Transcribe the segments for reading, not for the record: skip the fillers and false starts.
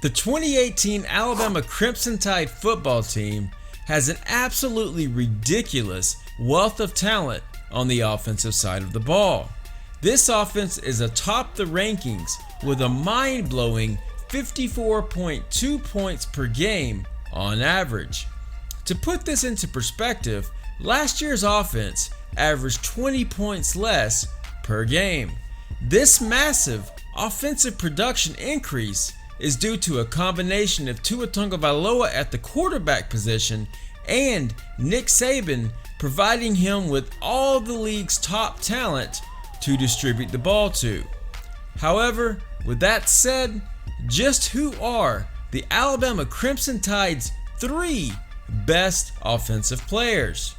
The 2018 Alabama Crimson Tide football team has an absolutely ridiculous wealth of talent on the offensive side of the ball. This offense is atop the rankings with a mind-blowing 54.2 points per game on average. To put this into perspective, last year's offense averaged 20 points less per game. This massive offensive production increase is due to a combination of Tua Tagovailoa at the quarterback position and Nick Saban providing him with all the league's top talent to distribute the ball to. However, with that said, just who are the Alabama Crimson Tide's 3 best offensive players?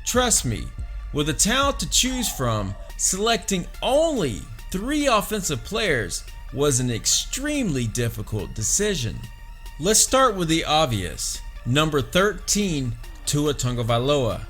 Trust me, with the talent to choose from, selecting only 3 offensive players was an extremely difficult decision. Let's start with the obvious. Number 13, Tua Tagovailoa.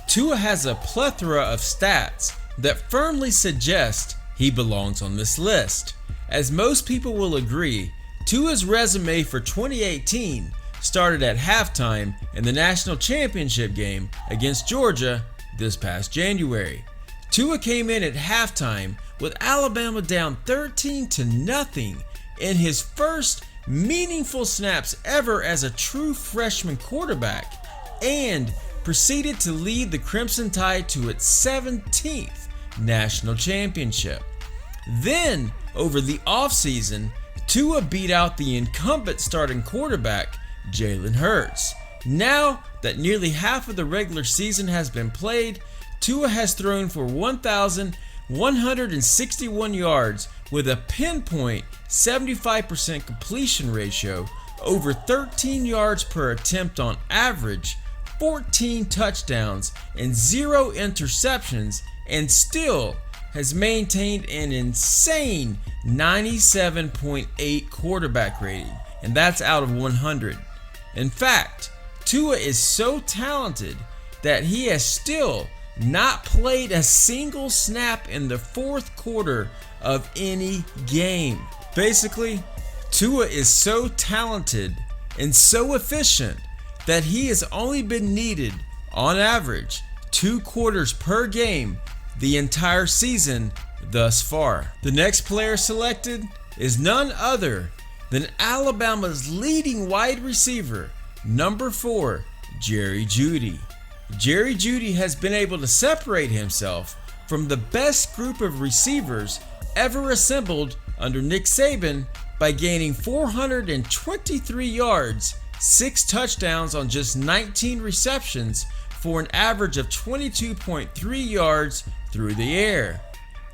Tua has a plethora of stats that firmly suggest he belongs on this list. As most people will agree, Tua's resume for 2018 started at halftime in the national championship game against Georgia this past January. Tua came in at halftime with Alabama down 13-0 in his first meaningful snaps ever as a true freshman quarterback and proceeded to lead the Crimson Tide to its 17th national championship. Then, over the offseason, Tua beat out the incumbent starting quarterback, Jalen Hurts. Now that nearly half of the regular season has been played, Tua has thrown for 1,161 yards with a pinpoint 75% completion ratio, over 13 yards per attempt on average, 14 touchdowns, and 0 interceptions, and still has maintained an insane 97.8 quarterback rating, and that's out of 100. In fact, Tua is so talented that he has still not played a single snap in the fourth quarter of any game. Basically, Tua is so talented and so efficient that he has only been needed, on average, 2 quarters per game the entire season thus far. The next player selected is none other than Alabama's leading wide receiver, number 4, Jeudy. Jeudy has been able to separate himself from the best group of receivers ever assembled under Nick Saban by gaining 423 yards, 6 touchdowns on just 19 receptions for an average of 22.3 yards through the air.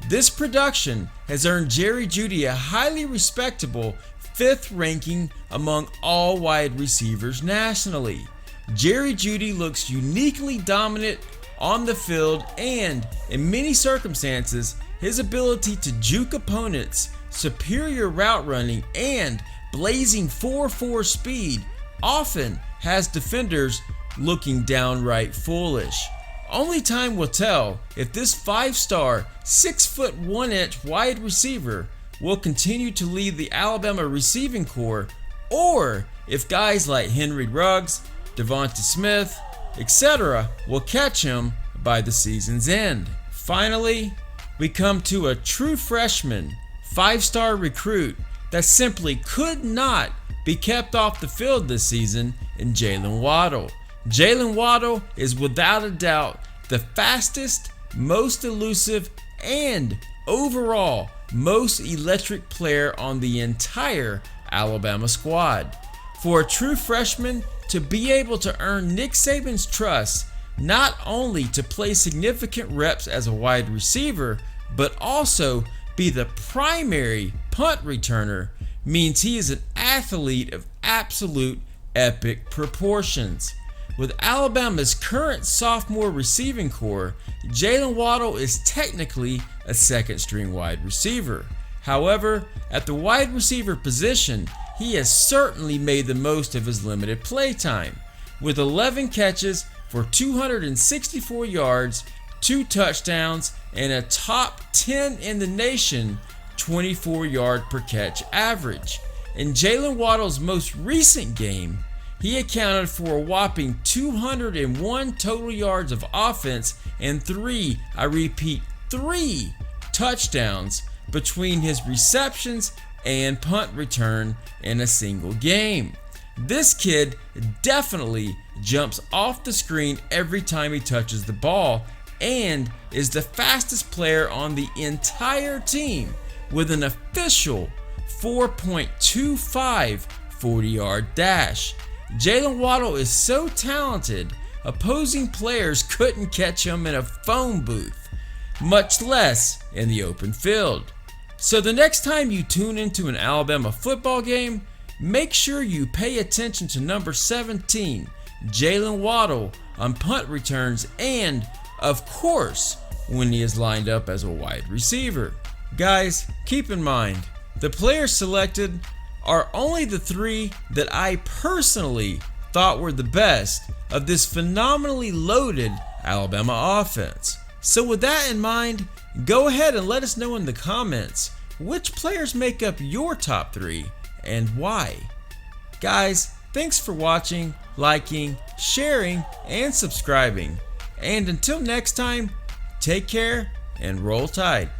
This production has earned Jeudy a highly respectable 5th ranking among all wide receivers nationally. Jeudy looks uniquely dominant on the field, and in many circumstances, his ability to juke opponents, superior route running, and blazing 4.4 speed often has defenders looking downright foolish. Only time will tell if this 5-star, 6'1" wide receiver will continue to lead the Alabama receiving corps, or if guys like Henry Ruggs, Devonta Smith, etc. will catch him by the season's end. Finally, we come to a true freshman, 5-star recruit that simply could not be kept off the field this season in Jaylen Waddle. Jalen Waddle is without a doubt the fastest, most elusive, and overall most electric player on the entire Alabama squad. For a true freshman to be able to earn Nick Saban's trust, not only to play significant reps as a wide receiver, but also be the primary punt returner, means he is an athlete of absolute epic proportions. With Alabama's current sophomore receiving corps, Jaylen Waddle is technically a second-string wide receiver. However, at the wide receiver position, he has certainly made the most of his limited play time, with 11 catches for 264 yards, 2 touchdowns, and a top 10 in the nation 24-yard per catch average. In Jalen Waddle's most recent game, he accounted for a whopping 201 total yards of offense and 3 touchdowns between his receptions and punt return in a single game. This kid definitely jumps off the screen every time he touches the ball and is the fastest player on the entire team with an official 4.25 40-yard dash. Jalen Waddle is so talented, opposing players couldn't catch him in a phone booth, much less in the open field. So the next time you tune into an Alabama football game, make sure you pay attention to number 17, Jaylen Waddle, on punt returns and, of course, when he is lined up as a wide receiver. Guys, keep in mind, the players selected are only the 3 that I personally thought were the best of this phenomenally loaded Alabama offense. So with that in mind, go ahead and let us know in the comments which players make up your top 3 and why. Guys, thanks for watching, liking, sharing, and subscribing. And until next time, take care and roll tide.